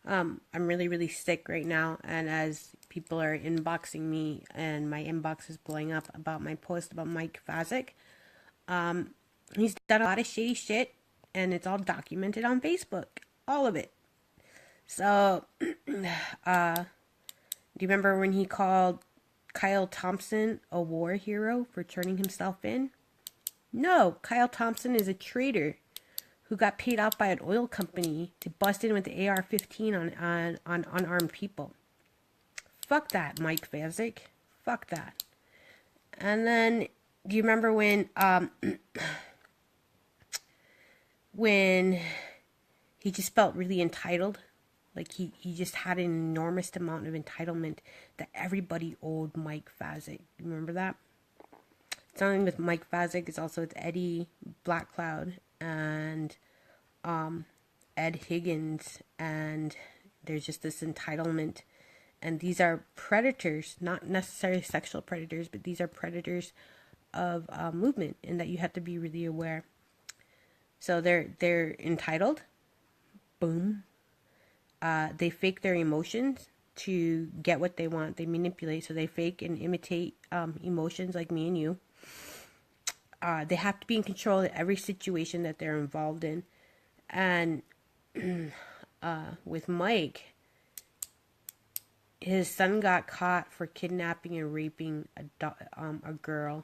I'm really sick right now, and as people are inboxing me, and my inbox is blowing up about my post about Mike Fazek, he's done a lot of shady shit, and it's all documented on Facebook, all of it. So, do you remember when he called Kyle Thompson a war hero for turning himself in? No, Kyle Thompson is a traitor who got paid off by an oil company to bust in with the AR-15 on unarmed people. Fuck that, Mike Fazek. Fuck that. And then, do you remember when he just felt really entitled? Like he just had an enormous amount of entitlement that everybody owed Mike Fazek. Remember that? It's not only with Mike Fazek, it's also with Eddie Blackcloud and Ed Higgins, and there's just this entitlement. And these are predators, not necessarily sexual predators, but these are predators of movement, and that you have to be really aware. So they're entitled. Boom. They fake their emotions to get what they want. They manipulate, so they fake and imitate emotions like me and you. They have to be in control of every situation that they're involved in. And with Mike, his son got caught for kidnapping and raping a girl.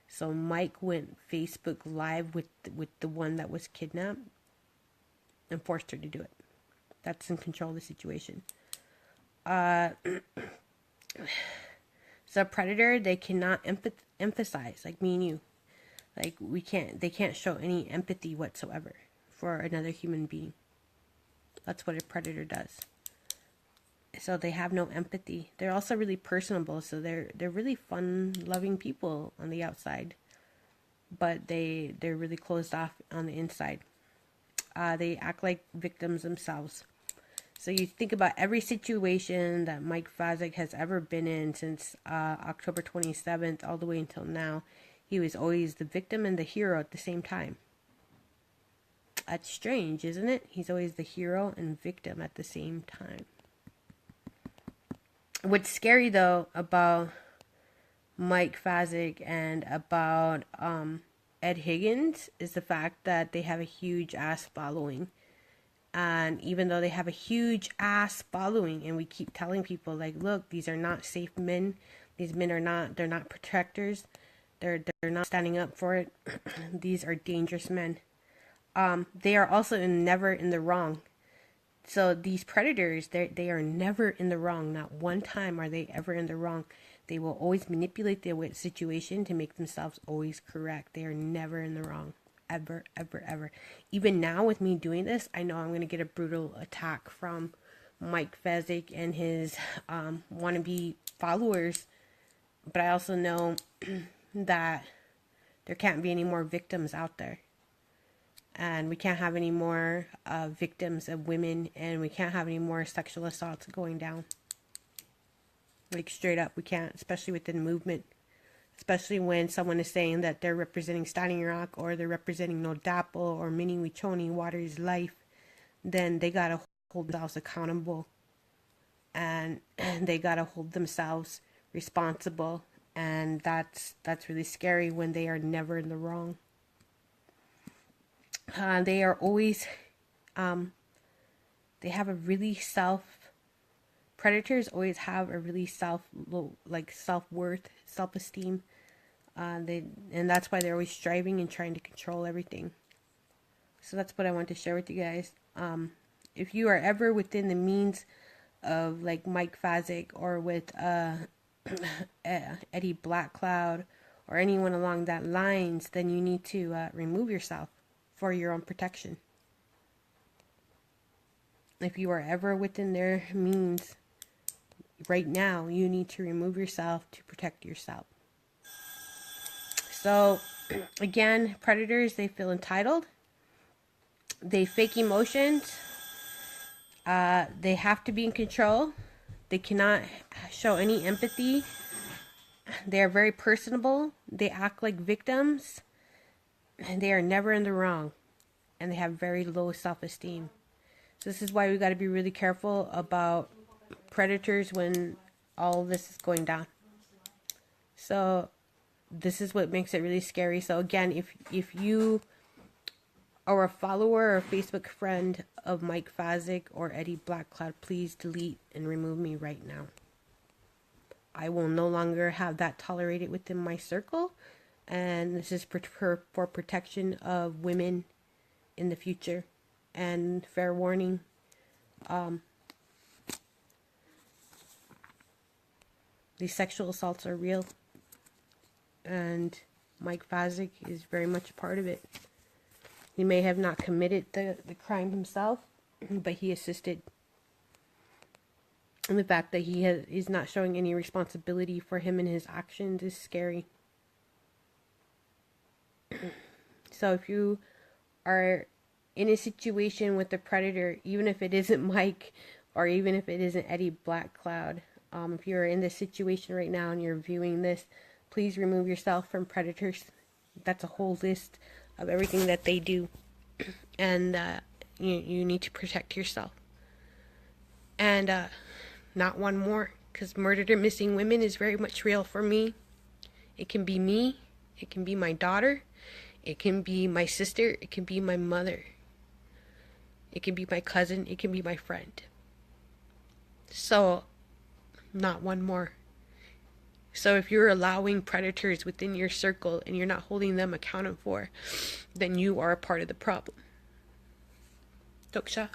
So Mike went Facebook Live with the one that was kidnapped and forced her to do it. That's in control of the situation. So a predator, they cannot emphasize, like me and you. Like they can't show any empathy whatsoever for another human being. That's what a predator does. So they have no empathy. They're also really personable, so they're really fun-loving people on the outside, but they're really closed off on the inside. They act like victims themselves. So you think about every situation that Mike Fazek has ever been in since October 27th all the way until now. He was always the victim and the hero at the same time. That's strange, isn't it? He's always the hero and victim at the same time. What's scary, though, about Mike Fazek and about Ed Higgins is the fact that they have a huge ass following. And even though they have a huge ass following, and we keep telling people, like, look, these are not safe men. These men they're not protectors. They're not standing up for it. These are dangerous men. They are also never in the wrong. So these predators, they are never in the wrong. Not one time are they ever in the wrong. They will always manipulate the situation to make themselves always correct. They are never in the wrong. Ever, ever, ever. Even now with me doing this, I know I'm going to get a brutal attack from Mike Fazek and his wannabe followers. But I also know that there can't be any more victims out there. And we can't have any more victims of women, and we can't have any more sexual assaults going down. Like, straight up, we can't, especially within the movement. Especially when someone is saying that they're representing Standing Rock, or they're representing No Dapple, or Mini Wichoni, Water is Life. Then they gotta hold themselves accountable. And they gotta hold themselves responsible. And that's really scary when they are never in the wrong. They are always, they have a really predators always have a really self-worth, self-esteem. And that's why they're always striving and trying to control everything. So that's what I want to share with you guys. If you are ever within the means of like Mike Fazek, or with Eddie Blackcloud, or anyone along that lines, then you need to remove yourself for your own protection. If you are ever within their means right now, you need to remove yourself to protect yourself. So again, predators, they feel entitled. They fake emotions. They have to be in control. They cannot show any empathy. They are very personable. They act like victims. And they are never in the wrong. and they have very low self-esteem. So this is why we got to be really careful about predators when all this is going down. So this is what makes it really scary. So again, if you are a follower or a Facebook friend of Mike Fazek or Eddie Blackcloud, please delete and remove me right now. I will no longer have that tolerated within my circle, and this is for protection of women in the future. And fair warning, these sexual assaults are real, and Mike Fazek is very much a part of it. He may have not committed the crime himself, but he assisted. And the fact that he's not showing any responsibility for him and his actions is scary. So if you are in a situation with a predator, even if it isn't Mike or even if it isn't Eddie Blackcloud, if you're in this situation right now and you're viewing this, please remove yourself from predators. That's a whole list of everything that they do, and you need to protect yourself. And not one more, because murdered or missing women is very much real for me. It can be me, it can be my daughter, it can be my sister, it can be my mother, it can be my cousin, it can be my friend. So not one more. So if you're allowing predators within your circle and you're not holding them accountable for, then you are a part of the problem. Toksha.